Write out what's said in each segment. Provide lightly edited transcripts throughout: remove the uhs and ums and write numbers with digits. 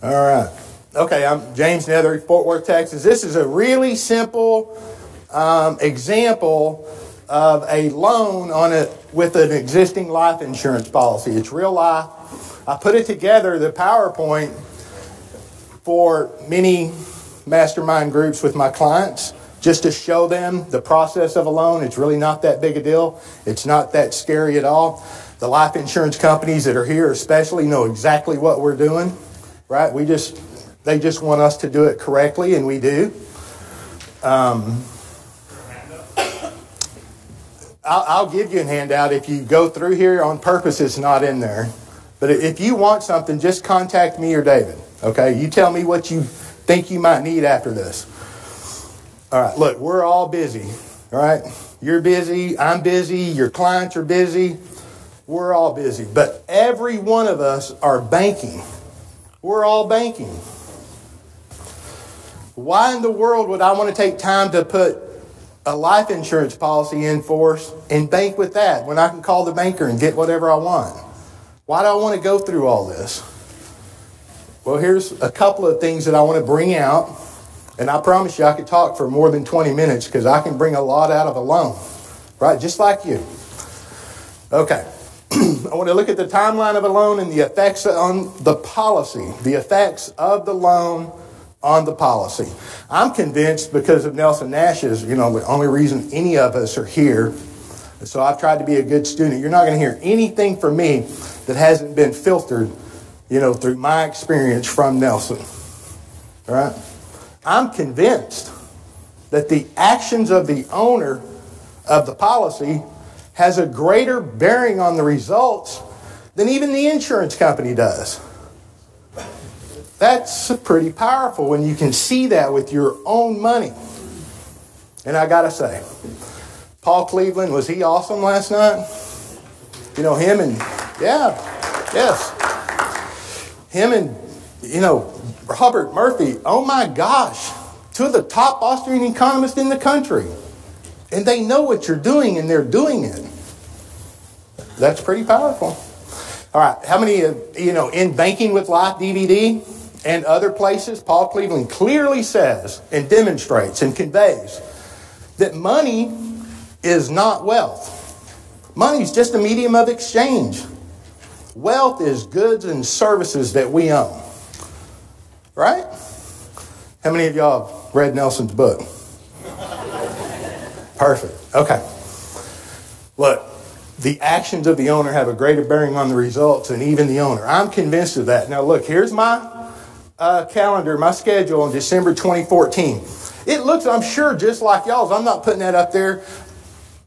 All right. Okay, I'm James Neathery, Fort Worth, Texas. This is a really simple example of a loan with an existing life insurance policy. It's real life. I put it together, the PowerPoint, for many mastermind groups with my clients, just to show them the process of a loan. It's really not that big a deal. It's not that scary at all. The life insurance companies that are here especially know exactly what we're doing, right? They just want us to do it correctly, and we do. I'll give you a handout. If you go through here on purpose, it's not in there. But if you want something, just contact me or David. Okay? You tell me what you think you might need after this. All right, look, we're all busy. All right? You're busy. I'm busy. Your clients are busy. We're all busy. But every one of us are banking. We're all banking. Why in the world would I want to take time to put a life insurance policy in force and bank with that when I can call the banker and get whatever I want? Why do I want to go through all this? Well, here's a couple of things that I want to bring out. And I promise you I could talk for more than 20 minutes because I can bring a lot out of a loan. Right? Just like you. Okay. I want to look at the timeline of a loan and the effects on the policy. The effects of the loan on the policy. I'm convinced because of Nelson Nash's, the only reason any of us are here. So I've tried to be a good student. You're not going to hear anything from me that hasn't been filtered, through my experience from Nelson. All right? I'm convinced that the actions of the owner of the policy has a greater bearing on the results than even the insurance company does. That's pretty powerful when you can see that with your own money. And I got to say, Paul Cleveland, was he awesome last night? Him and, him and, Robert Murphy, oh my gosh, two of the top Austrian economists in the country. And they know what you're doing and they're doing it. That's pretty powerful. All right, how many, in Banking with Life DVD and other places, Paul Cleveland clearly says and demonstrates and conveys that money is not wealth. Money is just a medium of exchange. Wealth is goods and services that we own. Right? How many of y'all have read Nelson's book? Perfect. Okay. Look, the actions of the owner have a greater bearing on the results than even the owner. I'm convinced of that. Now look, here's my calendar, my schedule on December 2014. It looks, I'm sure, just like y'all's. I'm not putting that up there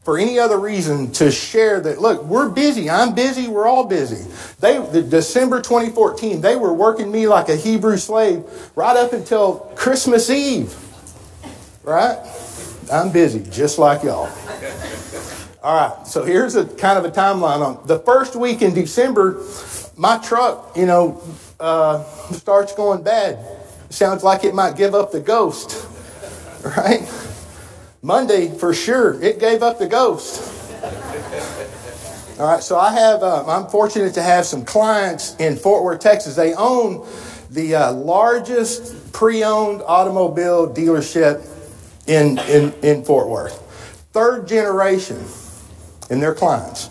for any other reason to share that, look, we're busy. I'm busy. We're all busy. December 2014, they were working me like a Hebrew slave right up until Christmas Eve. Right? I'm busy, just like y'all. All right, so here's a kind of a timeline on the first week in December. My truck, starts going bad. Sounds like it might give up the ghost, right? Monday, for sure, it gave up the ghost. All right, so I'm fortunate to have some clients in Fort Worth, Texas. They own the largest pre-owned automobile dealership in Fort Worth. Third generation in their clients.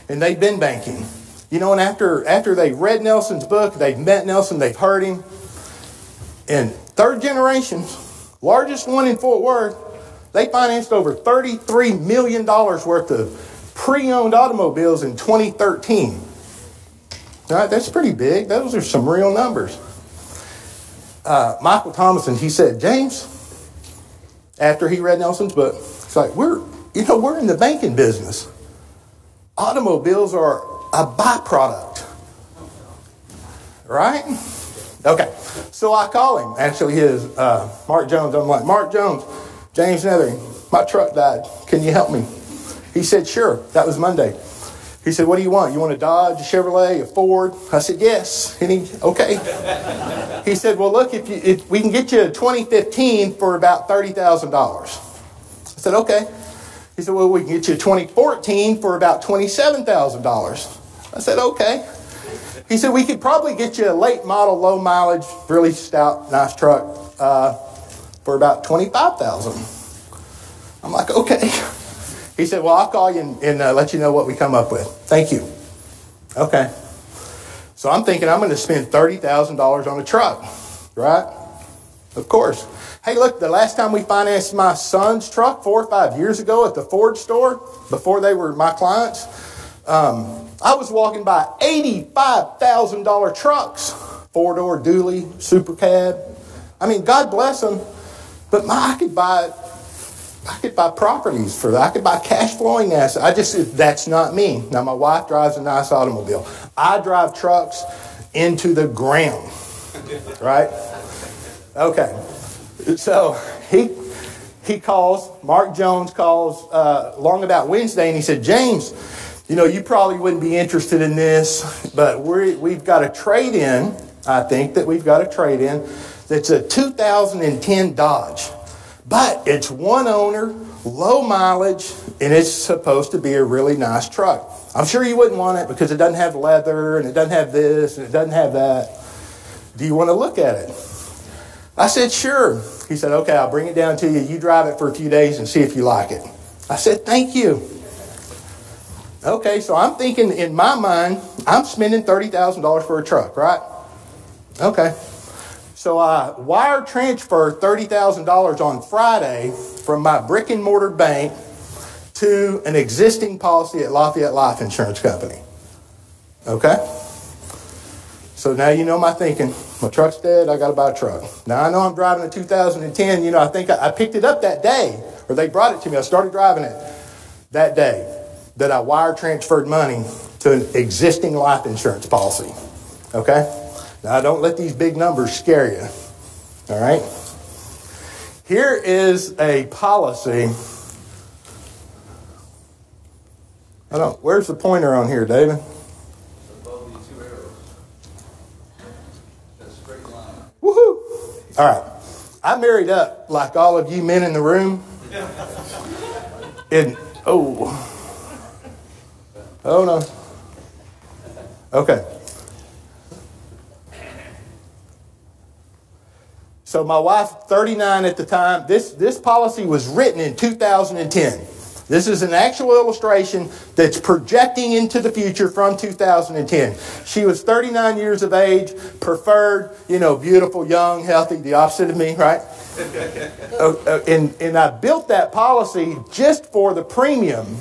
And they've been banking. And after they read Nelson's book, they've met Nelson, they've heard him. And third generation, largest one in Fort Worth, they financed over $33 million worth of pre-owned automobiles in 2013. All right, that's pretty big. Those are some real numbers. Michael Thomason, he said, James, after he read Nelson's book, it's like, we're in the banking business. Automobiles are a byproduct. Right? Okay. So I call him. Actually, his Mark Jones. I'm like, Mark Jones, James Neathery, my truck died. Can you help me? He said, sure. That was Monday. He said, what do you want? You want a Dodge, a Chevrolet, a Ford? I said, yes. And okay. He said, well, look, if we can get you a 2015 for about $30,000. I said, okay. He said, well, we can get you a 2014 for about $27,000. I said, okay. He said, we could probably get you a late model, low mileage, really stout, nice truck for about $25,000. I'm like, okay. He said, well, I'll call you and let you know what we come up with. Thank you. Okay. So I'm thinking I'm going to spend $30,000 on a truck, right? Of course. Hey, look, the last time we financed my son's truck 4 or 5 years ago at the Ford store, before they were my clients, I was walking by $85,000 trucks, 4-door dually, super cab. I mean, God bless them, but I could buy properties for that. I could buy cash flowing assets. That's not me. Now, my wife drives a nice automobile. I drive trucks into the ground, right? Okay. So he calls, Mark Jones calls along about Wednesday, and he said, James, you probably wouldn't be interested in this, but we've got a trade-in, I think that we've got a trade-in that's a 2010 Dodge. But it's one owner, low mileage, and it's supposed to be a really nice truck. I'm sure you wouldn't want it because it doesn't have leather, and it doesn't have this, and it doesn't have that. Do you want to look at it? I said, sure. He said, okay, I'll bring it down to you. You drive it for a few days and see if you like it. I said, thank you. Okay, so I'm thinking in my mind, I'm spending $30,000 for a truck, right? Okay. So I wire transferred $30,000 on Friday from my brick and mortar bank to an existing policy at Lafayette Life Insurance Company. Okay? So now you know my thinking. My truck's dead, I got to buy a truck. Now I know I'm driving a 2010. I think I picked it up that day, or they brought it to me. I started driving it that day that I wire transferred money to an existing life insurance policy. Okay? Now, don't let these big numbers scare you. All right? Here is a policy. Where's the pointer on here, David? Above the 2 arrows. That straight line. Woohoo! All right. I married up like all of you men in the room. Oh no. Okay. So my wife, 39 at the time, this policy was written in 2010. This is an actual illustration that's projecting into the future from 2010. She was 39 years of age, preferred, beautiful, young, healthy, the opposite of me, right? And I built that policy just for the premium.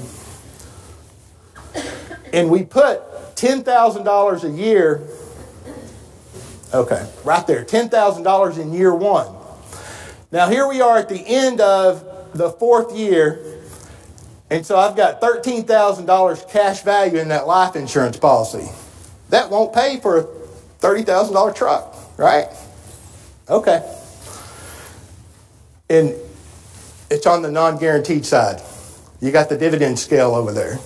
And we put $10,000 a year. Okay, right there, $10,000 in year one. Now here we are at the end of the 4th year, and so I've got $13,000 cash value in that life insurance policy. That won't pay for a $30,000 truck, right? Okay. And it's on the non-guaranteed side. You got the dividend scale over there.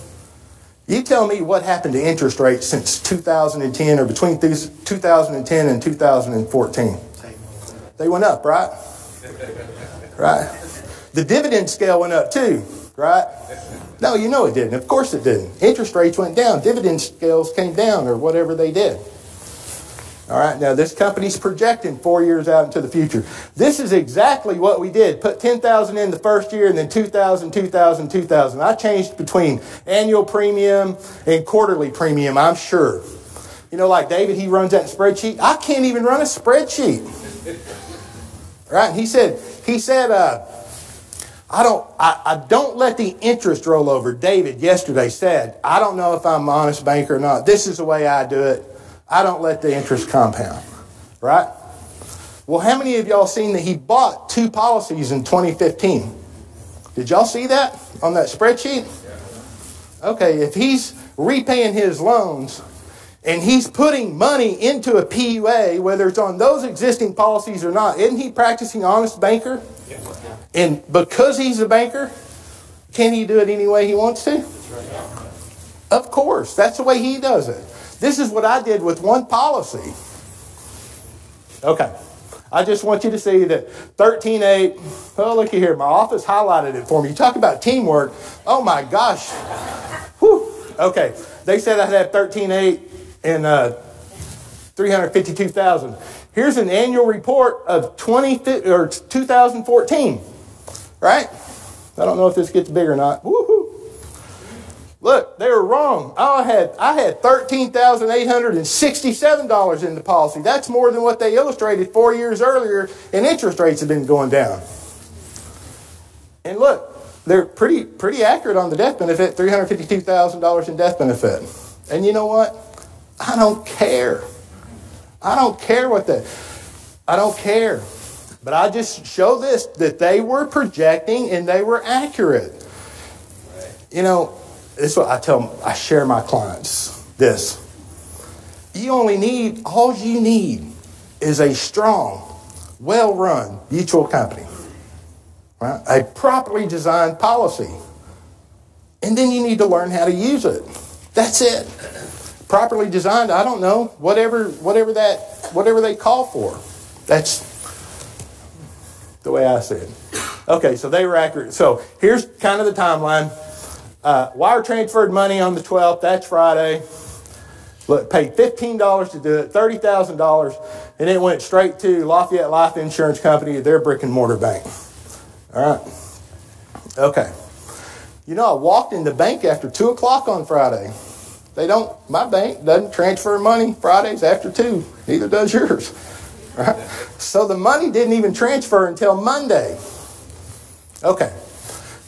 You tell me what happened to interest rates since 2010 or between 2010 and 2014. They went up, right? Right. The dividend scale went up too, right? No, it didn't. Of course it didn't. Interest rates went down. Dividend scales came down or whatever they did. All right, now this company's projecting 4 years out into the future. This is exactly what we did. Put $10,000 in the first year and then $2,000, $2,000, $2,000. I changed between annual premium and quarterly premium, I'm sure. Like David, he runs that spreadsheet. I can't even run a spreadsheet. Right? He said, I don't let the interest roll over. David yesterday said, I don't know if I'm an honest banker or not. This is the way I do it. I don't let the interest compound, right? Well, how many of y'all seen that he bought 2 policies in 2015? Did y'all see that on that spreadsheet? Okay, if he's repaying his loans and he's putting money into a PUA, whether it's on those existing policies or not, isn't he practicing honest banker? And because he's a banker, can he do it any way he wants to? Of course, that's the way he does it. This is what I did with one policy. Okay. I just want you to see that 13.8. Oh, looky here. My office highlighted it for me. You talk about teamwork. Oh, my gosh. Whew. Okay. They said I'd have 13.8 and $352,000. Here's an annual report of 2014, right? I don't know if this gets big or not. Woohoo! Look, they were wrong. I had $13,867 in the policy. That's more than what they illustrated 4 years earlier, and interest rates have been going down. And look, they're pretty accurate on the death benefit, $352,000 in death benefit. And you know what? I don't care. I don't care. But I just show this, that they were projecting and they were accurate. You know, this is what I share my clients this. All you need is a strong, well-run mutual company. Right? A properly designed policy. And then you need to learn how to use it. That's it. Properly designed, I don't know, whatever they call for. That's the way I see it. Okay, so they were accurate. So here's kind of the timeline. Wire transferred money on the 12th. That's Friday. Look, paid $15 to do it, $30,000, and it went straight to Lafayette Life Insurance Company, their brick and mortar bank. All right. Okay. You know, I walked in the bank after 2 o'clock on Friday. My bank doesn't transfer money Fridays after 2. Neither does yours. Right? So the money didn't even transfer until Monday. Okay.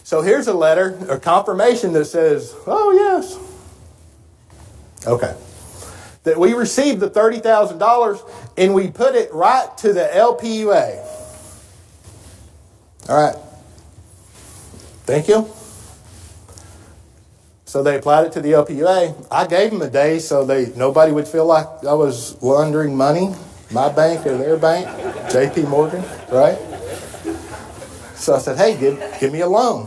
So here's a letter or confirmation that says, oh, yes. Okay. That we received the $30,000 and we put it right to the LPUA. All right. Thank you. So they applied it to the LPUA. I gave them a day so nobody would feel like I was laundering money, my bank or their bank, JP Morgan, right? So I said, hey, give me a loan.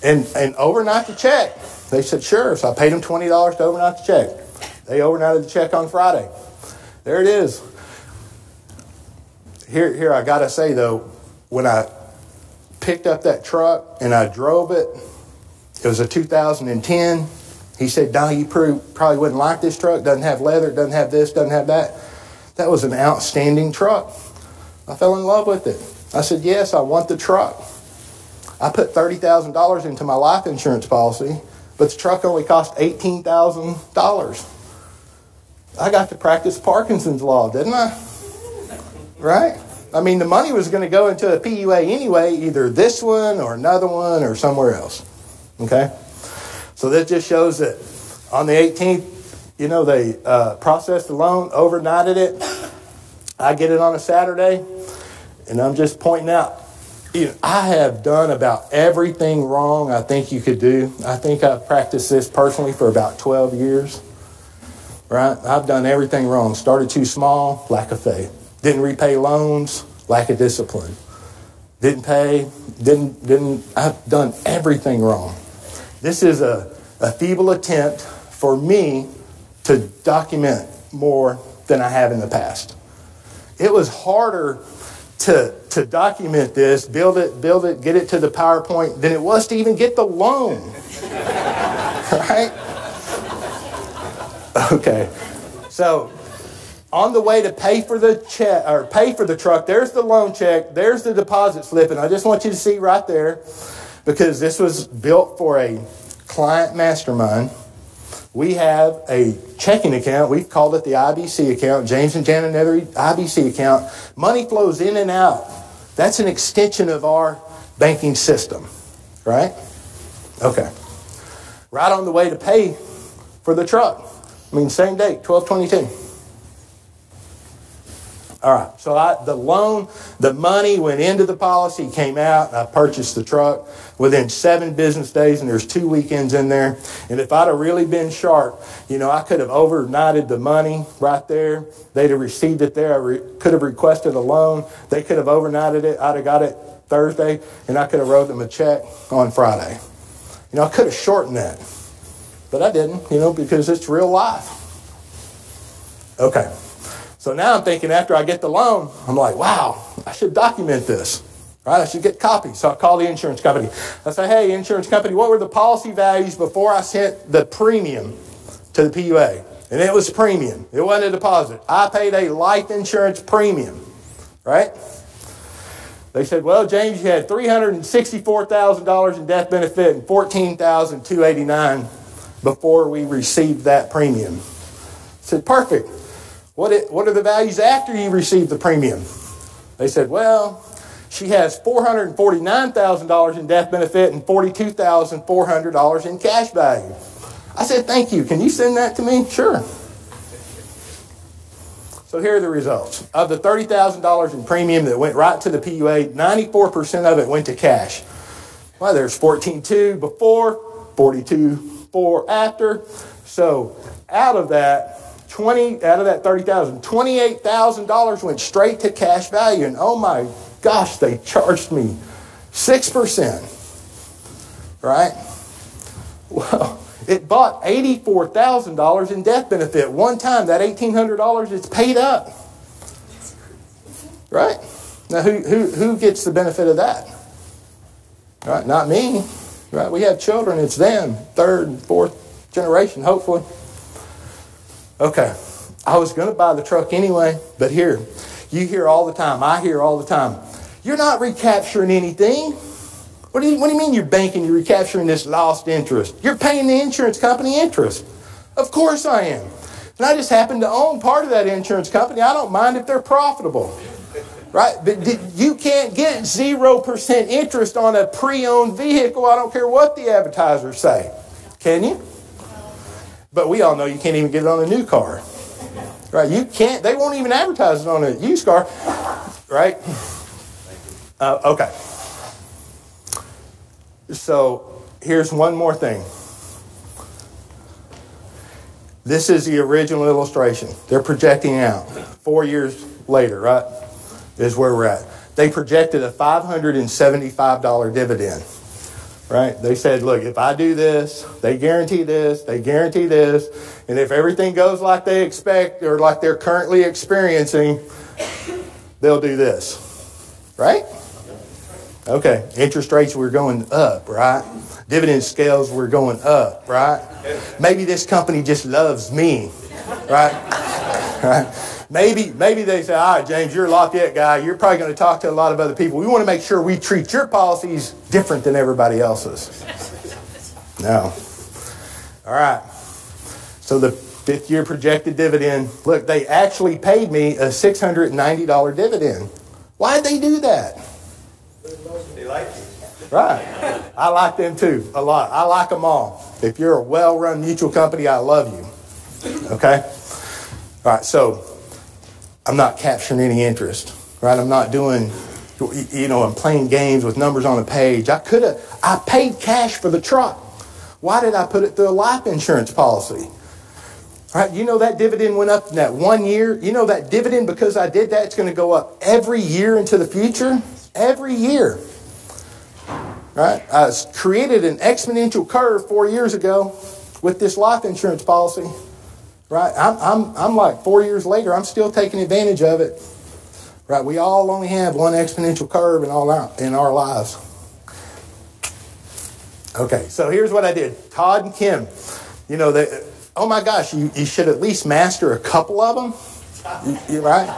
And overnight the check. They said, sure. So I paid them $20 to overnight the check. They overnighted the check on Friday. There it is. Here I got to say, though, when I picked up that truck and I drove it, it was a 2010. He said, Don, you probably wouldn't like this truck. Doesn't have leather, doesn't have this, doesn't have that. That was an outstanding truck. I fell in love with it. I said, yes, I want the truck. I put $30,000 into my life insurance policy, but the truck only cost $18,000. I got to practice Parkinson's law, didn't I? Right? I mean, the money was going to go into a PUA anyway, either this one or another one or somewhere else. Okay? So that just shows that on the 18th, they processed the loan, overnighted it. I get it on a Saturday, and I'm just pointing out, I have done about everything wrong I think you could do. I think I've practiced this personally for about 12 years. Right? I've done everything wrong. Started too small, lack of faith. Didn't repay loans, lack of discipline. I've done everything wrong. This is a feeble attempt for me to document more than I have in the past. It was harder to document this, build it, get it to the PowerPoint than it was to even get the loan. Right? Okay. So on the way to pay for the check or pay for the truck, there's the loan check, there's the deposit slip, and I just want you to see right there, because this was built for a client mastermind. We have a checking account. We've called it the IBC account, James and Janet Neathery IBC account. Money flows in and out. That's an extension of our banking system, right? Okay. Right on the way to pay for the truck. Same date, 12/22. All right, so the money went into the policy, came out, and I purchased the truck within 7 business days, and there's 2 weekends in there. And if I'd have really been sharp, I could have overnighted the money right there. They'd have received it there. I could have requested a loan. They could have overnighted it. I'd have got it Thursday, and I could have wrote them a check on Friday. I could have shortened that. But I didn't, because it's real life. Okay. So now I'm thinking after I get the loan, I'm like, wow, I should document this. Right? I should get copies. So I call the insurance company. I say, hey, insurance company, what were the policy values before I sent the premium to the PUA? And it was premium. It wasn't a deposit. I paid a life insurance premium, right? They said, well, James, you had $364,000 in death benefit and $14,289 before we received that premium. I said, perfect. What are the values after you received the premium? They said, well, she has $449,000 in death benefit and $42,400 in cash value. I said, thank you. Can you send that to me? Sure. So here are the results. Of the $30,000 in premium that went right to the PUA, 94% of it went to cash. Well, there's $14,200 before, $42,400 after. So out of that $30,000, $28,000 went straight to cash value. And oh my gosh, they charged me 6%. Right? Well, it bought $84,000 in death benefit. One time, that $1,800, it's paid up. Right? Now, who gets the benefit of that? Right? Not me. Right? We have children. It's them. Third and fourth generation, hopefully. Okay. I was going to buy the truck anyway, but here, you hear all the time. I hear all the time. You're not recapturing anything. What do you mean you're banking, you're recapturing this lost interest? You're paying the insurance company interest. Of course I am. And I just happen to own part of that insurance company. I don't mind if they're profitable. Right? But you can't get 0% interest on a pre-owned vehicle. I don't care what the advertisers say. Can you? But we all know you can't even get it on a new car. Right? You can't. They won't even advertise it on a used car. Right? Okay. So here's one more thing. This is the original illustration. They're projecting out 4 years later, right? Is where we're at. They projected a $575 dividend, right? They said, look, if I do this, they guarantee this, and if everything goes like they expect or like they're currently experiencing, they'll do this, right? Okay, interest rates were going up, right? Dividend scales were going up, right? Maybe this company just loves me, right? Right? Maybe they say, all right, James, you're a Lafayette guy. You're probably going to talk to a lot of other people. We want to make sure we treat your policies different than everybody else's. No. All right. So the fifth year projected dividend, look, they actually paid me a $690 dividend. Why did they do that? They like you. Right. I like them too, a lot. I like them all. If you're a well-run mutual company, I love you. Okay? All right, so I'm not capturing any interest, right? I'm not doing, I'm playing games with numbers on a page. I paid cash for the truck. Why did I put it through a life insurance policy? Right? You know that dividend went up in that 1 year? You know that dividend, because I did that, it's going to go up every year into the future? Every year. Right? I created an exponential curve 4 years ago with this life insurance policy. Right? I'm like 4 years later, I'm still taking advantage of it. Right? We all only have one exponential curve in our lives. Okay, so here's what I did. Todd and Kim, oh my gosh, you should at least master a couple of them. You right?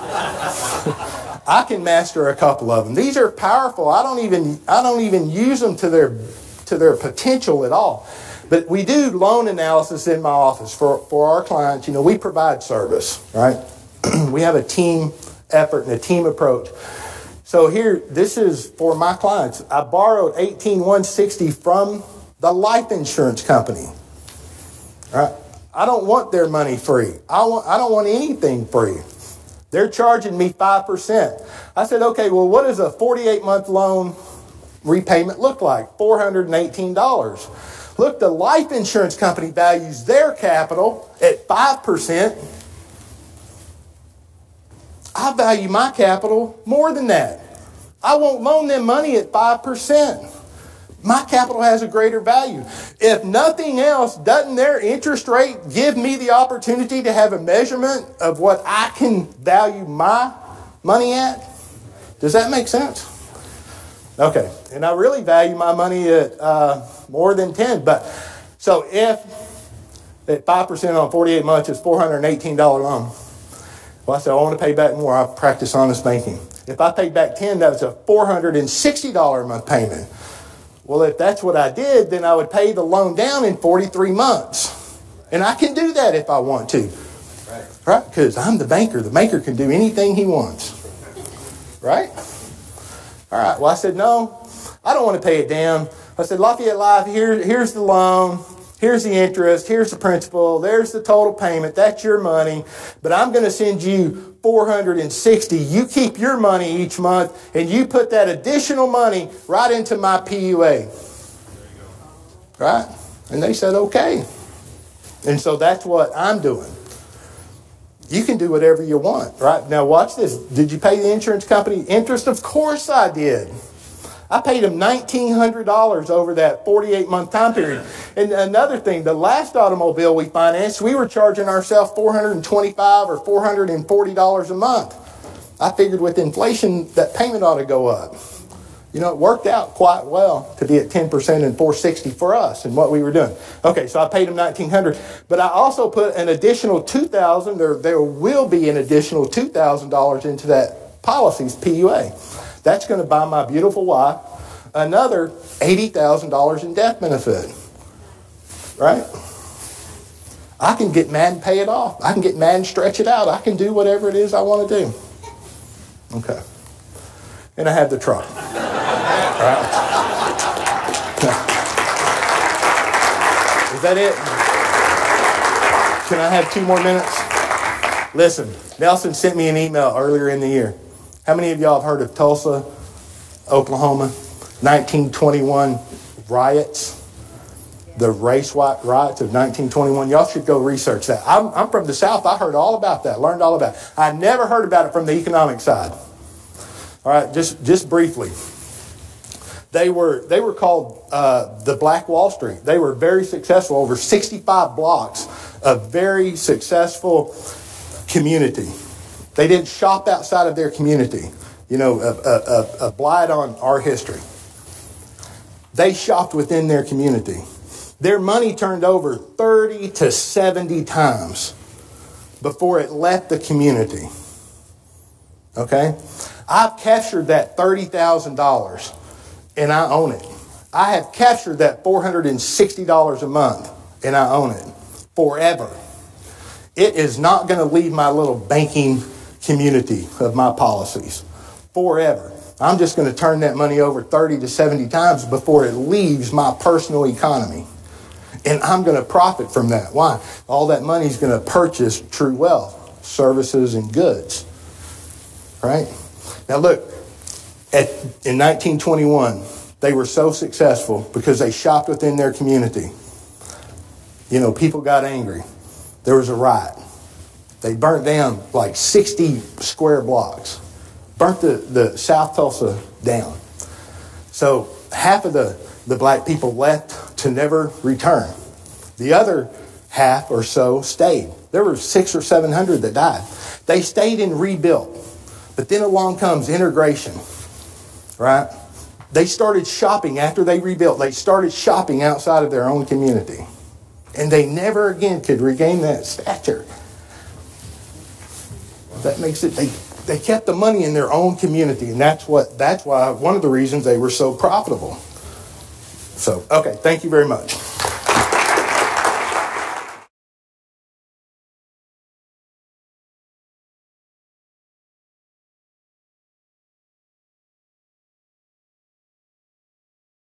I can master a couple of them. These are powerful. I don't even use them to their potential at all. But we do loan analysis in my office for our clients. We provide service, right? We have a team effort and a team approach. So here, this is for my clients. I borrowed $18,160 from the life insurance company. Right? I don't want their money free. I don't want anything free. They're charging me 5%. I said, okay, well, what does a 48-month loan repayment look like? $418. Look, the life insurance company values their capital at 5%. I value my capital more than that. I won't loan them money at 5%. My capital has a greater value. If nothing else, doesn't their interest rate give me the opportunity to have a measurement of what I can value my money at? Does that make sense? Okay. And I really value my money at more than 10. But so if At 5% on 48 months is $418 loan. Well, I said, I want to pay back more. I practice honest banking. If I paid back 10, that was a $460 a month payment. Well, if that's what I did, then I would pay the loan down in 43 months. And I can do that if I want to. Right? Because I'm the banker. The banker can do anything he wants. Right? All right. Well, I said, no, I don't want to pay it down. I said, Lafayette Life, here's the loan. Here's the interest. Here's the principal. There's the total payment. That's your money. But I'm going to send you $460. You keep your money each month, and you put that additional money right into my PUA. There you go. Right? And they said, okay. And so that's what I'm doing. You can do whatever you want, right? Now watch this. Did you pay the insurance company interest? Of course I did. I paid them $1,900 over that 48-month time period. And another thing, the last automobile we financed, we were charging ourselves $425 or $440 a month. I figured with inflation, that payment ought to go up. You know, it worked out quite well to be at 10% and $460 for us and what we were doing. Okay, so I paid them $1,900, but I also put an additional $2,000. There will be an additional $2,000 into that policy's PUA. That's going to buy my beautiful wife another $80,000 in death benefit. Right? I can get mad and pay it off. I can get mad and stretch it out. I can do whatever it is I want to do. Okay. And I have the truck. Right? Is that it? Can I have 2 more minutes? Listen, Nelson sent me an email earlier in the year. How many of y'all have heard of Tulsa, Oklahoma, 1921 riots? The race riots of 1921. Y'all should go research that. I'm from the South. I heard all about that, learned all about it. I never heard about it from the economic side. All right, just briefly. They were called the Black Wall Street. They were very successful, over 65 blocks of very successful community. They didn't shop outside of their community. You know, a blight on our history. They shopped within their community. Their money turned over 30 to 70 times before it left the community. Okay? I've captured that $30,000 and I own it. I have captured that $460 a month and I own it forever. It is not going to leave my little banking community of my policies forever. I'm just going to turn that money over 30 to 70 times before it leaves my personal economy. And I'm going to profit from that. Why? All that money is going to purchase true wealth, services, and goods. Right? Now look, in 1921, they were so successful because they shopped within their community. You know, people got angry. There was a riot. They burnt down like 60 square blocks. Burnt the South Tulsa down. So half of the black people left to never return. The other half or so stayed. There were 600 or 700 that died. They stayed and rebuilt. But then along comes integration. Right? They started shopping after they rebuilt. They started shopping outside of their own community. And they never again could regain that stature. That makes it, they kept the money in their own community. And that's why one of the reasons they were so profitable. So, okay, thank you very much.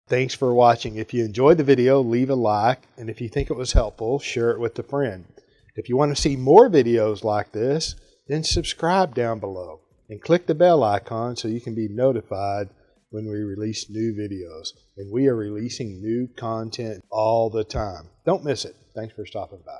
Thanks for watching. If you enjoyed the video, leave a like. And if you think it was helpful, share it with a friend. If you want to see more videos like this, then subscribe down below and click the bell icon so you can be notified when we release new videos. And we are releasing new content all the time. Don't miss it. Thanks for stopping by.